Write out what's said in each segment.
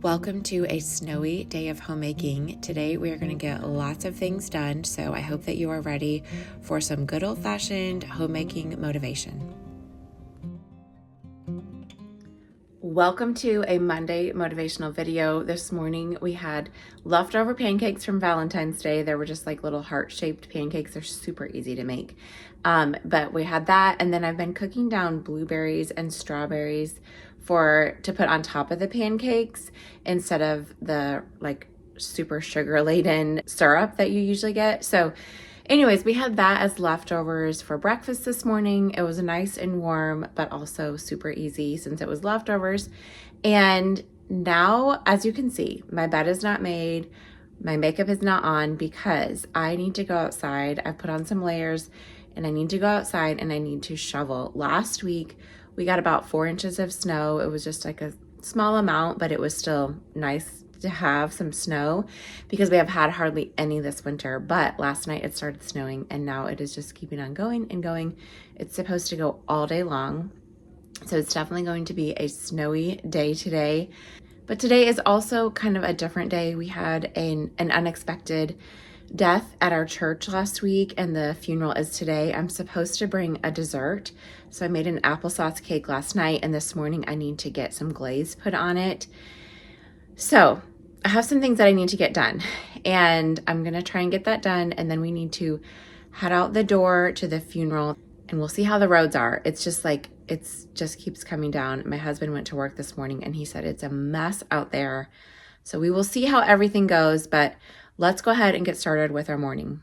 Welcome to a snowy day of homemaking. Today we are going to get lots of things done, so I hope that you are ready for some good old-fashioned homemaking motivation. Welcome to a Monday motivational video. This morning we had leftover pancakes from Valentine's Day. They were just like little heart-shaped pancakes. They're super easy to make. But we had that, and then I've been cooking down blueberries and strawberries to put on top of the pancakes instead of the like super sugar-laden syrup that you usually get. So anyways, we had that as leftovers for breakfast this morning. It was nice and warm, but also super easy since it was leftovers. And now, as you can see, my bed is not made. My makeup is not on because I need to go outside. I've put on some layers and I need to go outside and I need to shovel. Last week, we got about 4 inches of snow. It was just like a small amount, but it was still nice to have some snow because we have had hardly any this winter. But last night it started snowing and now it is just keeping on going and going. It's supposed to go all day long. So it's definitely going to be a snowy day today. But today is also kind of a different day. We had an unexpected death at our church last week and the funeral is today. I'm supposed to bring a dessert. So I made an applesauce cake last night and this morning I need to get some glaze put on it. So I have some things that I need to get done and I'm going to try and get that done. And then we need to head out the door to the funeral and we'll see how the roads are. It's just like, just keeps coming down. My husband went to work this morning and he said it's a mess out there. So we will see how everything goes, but let's go ahead and get started with our morning.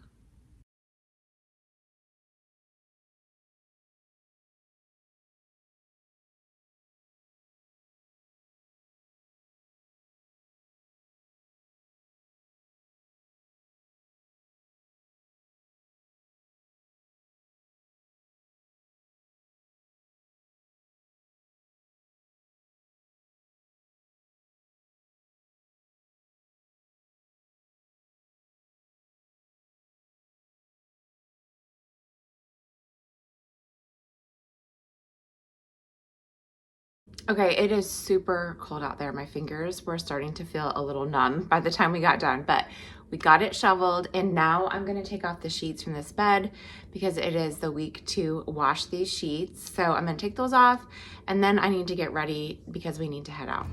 Okay, it is super cold out there. My fingers were starting to feel a little numb by the time we got done, but we got it shoveled and now I'm gonna take off the sheets from this bed because it is the week to wash these sheets. So I'm gonna take those off and then I need to get ready because we need to head out.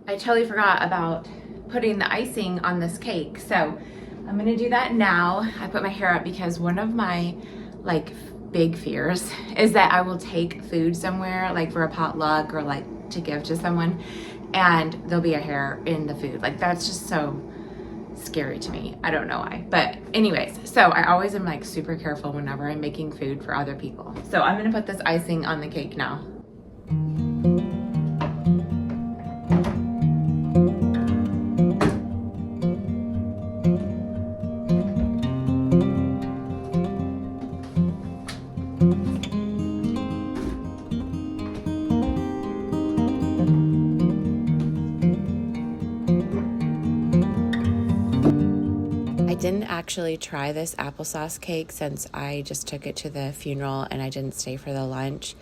I totally forgot about putting the icing on this cake. So I'm gonna do that now. I put my hair up because one of my like big fears is that I will take food somewhere like for a potluck or like to give to someone and there'll be a hair in the food. Like that's just so scary to me. I don't know why. But anyways, so I always am like super careful whenever I'm making food for other people. So I'm gonna put this icing on the cake now. I didn't actually try this applesauce cake since I just took it to the funeral and I didn't stay for the lunch,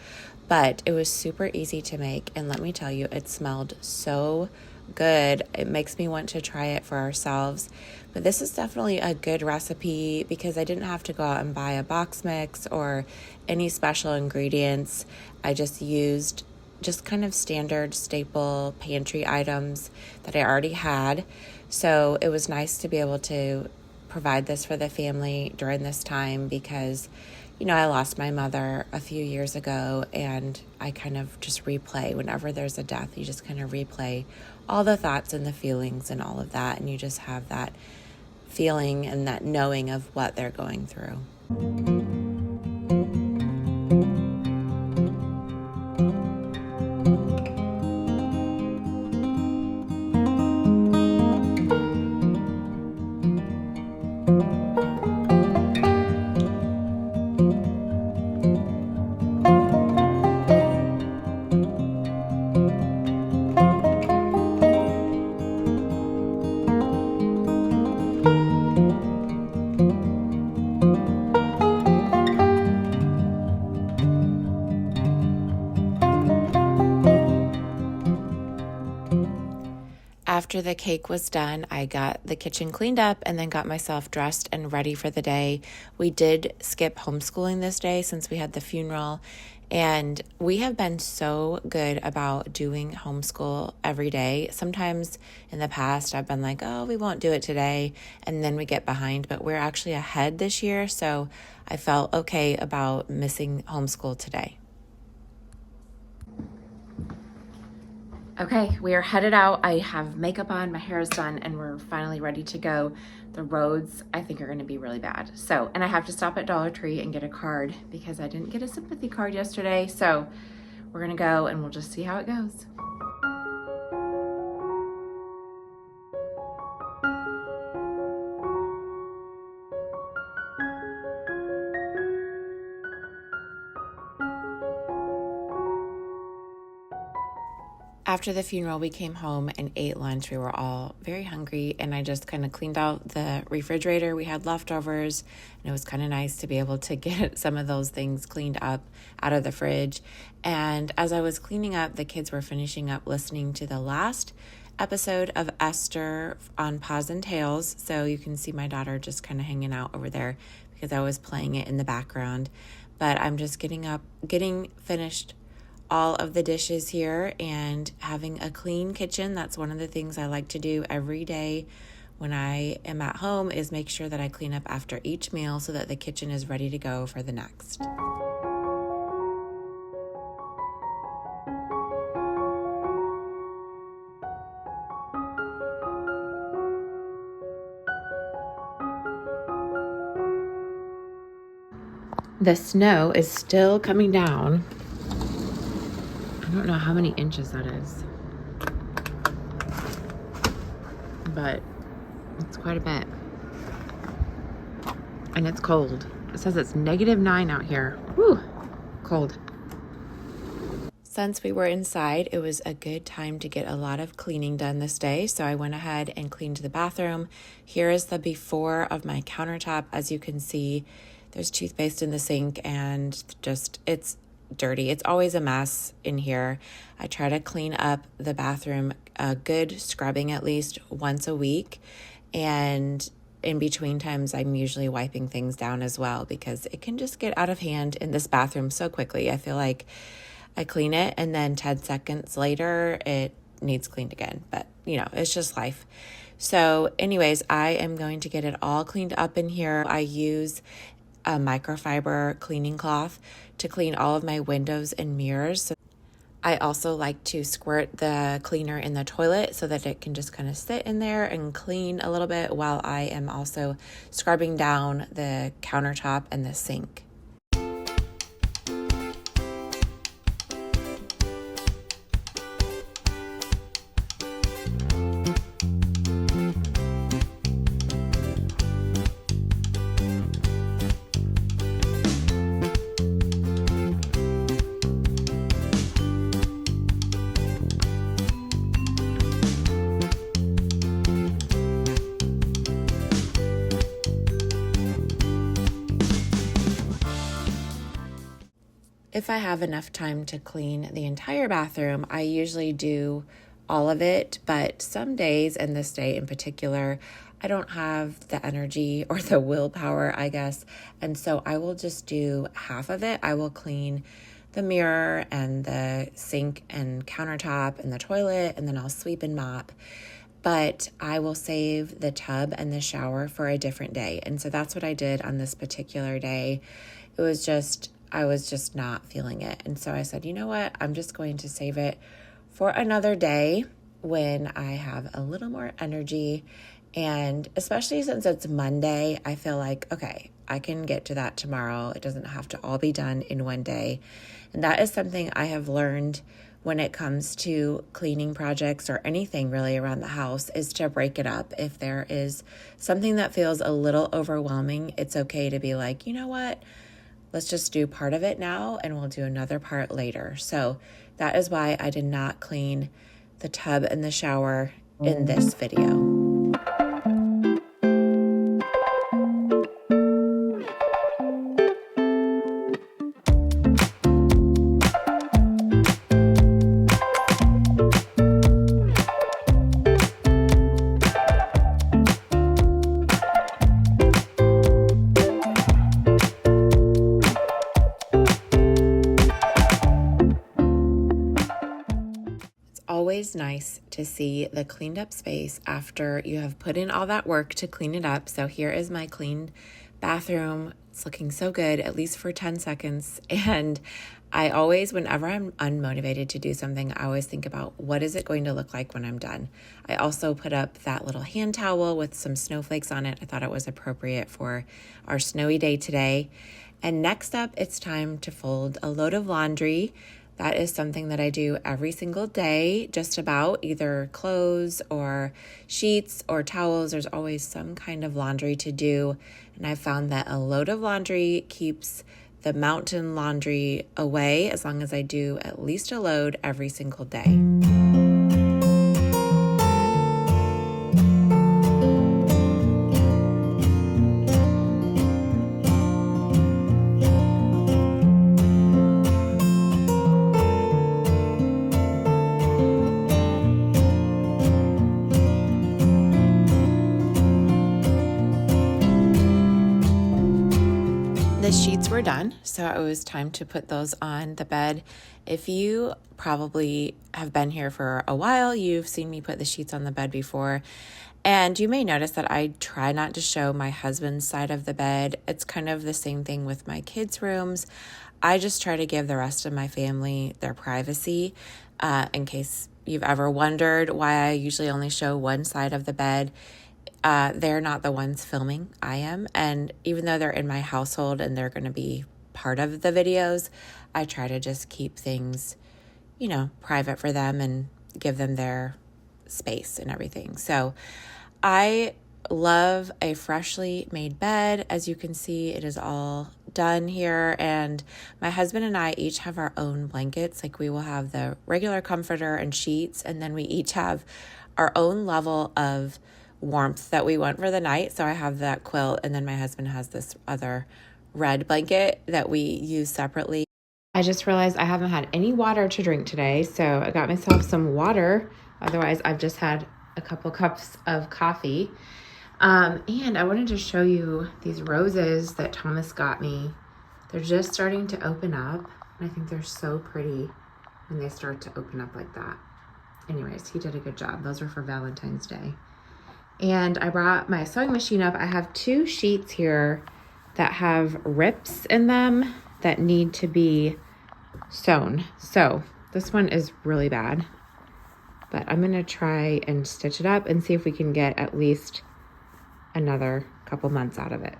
but it was super easy to make and let me tell you, it smelled so good. It makes me want to try it for ourselves, but this is definitely a good recipe because I didn't have to go out and buy a box mix or any special ingredients. I just used kind of standard staple pantry items that I already had. So it was nice to be able to provide this for the family during this time because, I lost my mother a few years ago, and I kind of just replay whenever there's a death. You just kind of replay all the thoughts and the feelings and all of that, and you just have that feeling and that knowing of what they're going through. After the cake was done, I got the kitchen cleaned up and then got myself dressed and ready for the day. We did skip homeschooling this day since we had the funeral, and we have been so good about doing homeschool every day. Sometimes in the past, I've been like, oh, we won't do it today, and then we get behind, but we're actually ahead this year, so I felt okay about missing homeschool today. Okay, we are headed out. I have makeup on, my hair is done, and we're finally ready to go. The roads, I think, are going to be really bad. So, and I have to stop at Dollar Tree and get a card because I didn't get a sympathy card yesterday. So we're going to go and we'll just see how it goes. After the funeral, we came home and ate lunch. We were all very hungry, and I just kind of cleaned out the refrigerator. We had leftovers, and it was kind of nice to be able to get some of those things cleaned up out of the fridge. And as I was cleaning up, the kids were finishing up listening to the last episode of Esther on Paws and Tails. So you can see my daughter just kind of hanging out over there because I was playing it in the background. But I'm just getting finished all of the dishes here and having a clean kitchen. That's one of the things I like to do every day when I am at home, is make sure that I clean up after each meal so that the kitchen is ready to go for the next. The snow is still coming down. I don't know how many inches that is, but it's quite a bit. And it's cold. It says it's -9 out here. Whew, cold. Since we were inside, it was a good time to get a lot of cleaning done this day. So I went ahead and cleaned the bathroom. Here is the before of my countertop. As you can see, there's toothpaste in the sink and just, it's dirty. It's always a mess in here. I try to clean up the bathroom, a good scrubbing at least once a week. And in between times, I'm usually wiping things down as well because it can just get out of hand in this bathroom so quickly. I feel like I clean it and then 10 seconds later, it needs cleaned again. But, it's just life. So anyways, I am going to get it all cleaned up in here. I use a microfiber cleaning cloth to clean all of my windows and mirrors. So I also like to squirt the cleaner in the toilet so that it can just kind of sit in there and clean a little bit while I am also scrubbing down the countertop and the sink. If I have enough time to clean the entire bathroom, I usually do all of it, but some days, and this day in particular, I don't have the energy or the willpower, I guess, and so I will just do half of it. I will clean the mirror and the sink and countertop and the toilet, and then I'll sweep and mop. But I will save the tub and the shower for a different day. And so that's what I did on this particular day. I was just not feeling it. And so I said, you know what? I'm just going to save it for another day when I have a little more energy. And especially since it's Monday, I feel like, okay, I can get to that tomorrow. It doesn't have to all be done in one day. And that is something I have learned when it comes to cleaning projects or anything really around the house, is to break it up. If there is something that feels a little overwhelming, it's okay to be like, you know what? Let's just do part of it now and we'll do another part later. So that is why I did not clean the tub and the shower in this video. Always nice to see the cleaned up space after you have put in all that work to clean it up. So here is my cleaned bathroom. It's looking so good, at least for 10 seconds. And I always, whenever I'm unmotivated to do something, I always think about what is it going to look like when I'm done. I also put up that little hand towel with some snowflakes on it. I thought it was appropriate for our snowy day today. And next up, it's time to fold a load of laundry. That is something that I do every single day, just about, either clothes or sheets or towels. There's always some kind of laundry to do. And I found that a load of laundry keeps the mountain laundry away as long as I do at least a load every single day. The sheets were done, so it was time to put those on the bed. If you probably have been here for a while, you've seen me put the sheets on the bed before, and you may notice that I try not to show my husband's side of the bed. It's kind of the same thing with my kids' rooms. I just try to give the rest of my family their privacy, in case you've ever wondered why I usually only show one side of the bed. They're not the ones filming, I am. And even though they're in my household and they're going to be part of the videos, I try to just keep things, private for them and give them their space and everything. So I love a freshly made bed. As you can see, it is all done here. And my husband and I each have our own blankets. Like, we will have the regular comforter and sheets, and then we each have our own level of warmth that we want for the night. So I have that quilt, and then my husband has this other red blanket that we use separately. I just realized I haven't had any water to drink today, so I got myself some water. Otherwise, I've just had a couple cups of coffee. And I wanted to show you these roses that Thomas got me. They're just starting to open up, and I think they're so pretty when they start to open up like that. Anyways, he did a good job. Those were for Valentine's Day. And I brought my sewing machine up. I have 2 sheets here that have rips in them that need to be sewn. So this one is really bad, but I'm going to try and stitch it up and see if we can get at least another couple months out of it.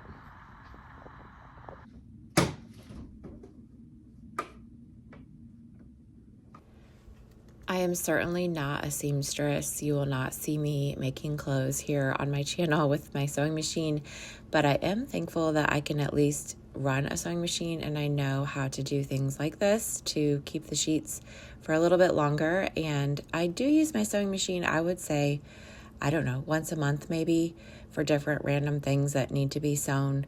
I am certainly not a seamstress. You will not see me making clothes here on my channel with my sewing machine, but I am thankful that I can at least run a sewing machine, and I know how to do things like this to keep the sheets for a little bit longer. And I do use my sewing machine, I would say, I don't know, once a month maybe, for different random things that need to be sewn.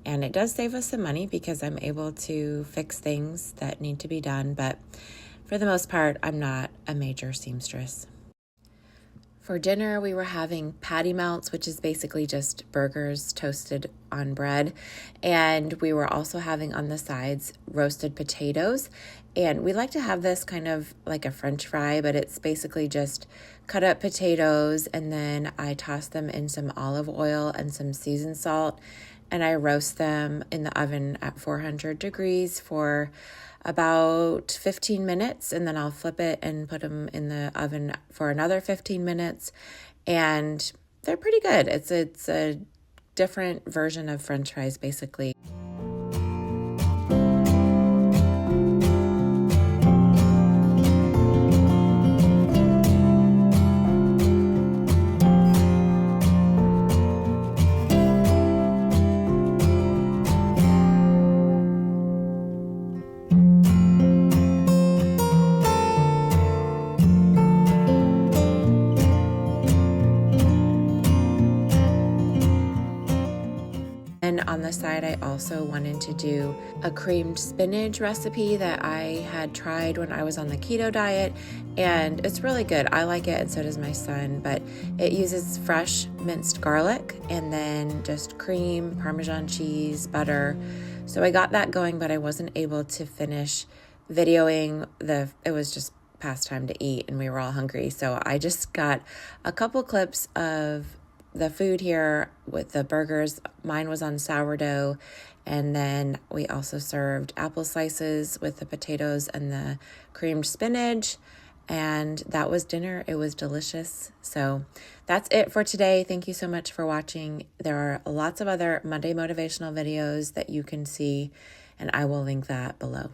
And it does save us some money because I'm able to fix things that need to be done, but for the most part, I'm not a major seamstress. For dinner, we were having patty melts, which is basically just burgers toasted on bread. And we were also having on the sides roasted potatoes. And we like to have this kind of like a French fry, but it's basically just cut up potatoes, and then I toss them in some olive oil and some seasoned salt. and I roast them in the oven at 400 degrees for about 15 minutes, and then I'll flip it and put them in the oven for another 15 minutes, and they're pretty good. It's a different version of French fries, basically. And on the side, I also wanted to do a creamed spinach recipe that I had tried when I was on the keto diet, and it's really good. I like it, and so does my son, but it uses fresh minced garlic and then just cream, Parmesan cheese, butter. So I got that going, but I wasn't able to finish videoing it was just past time to eat, and we were all hungry. So I just got a couple clips of the food here with the burgers. Mine was on sourdough, and then we also served apple slices with the potatoes and the creamed spinach, and that was dinner. It was delicious. So that's it for today. Thank you so much for watching. There are lots of other Monday motivational videos that you can see, and I will link that below.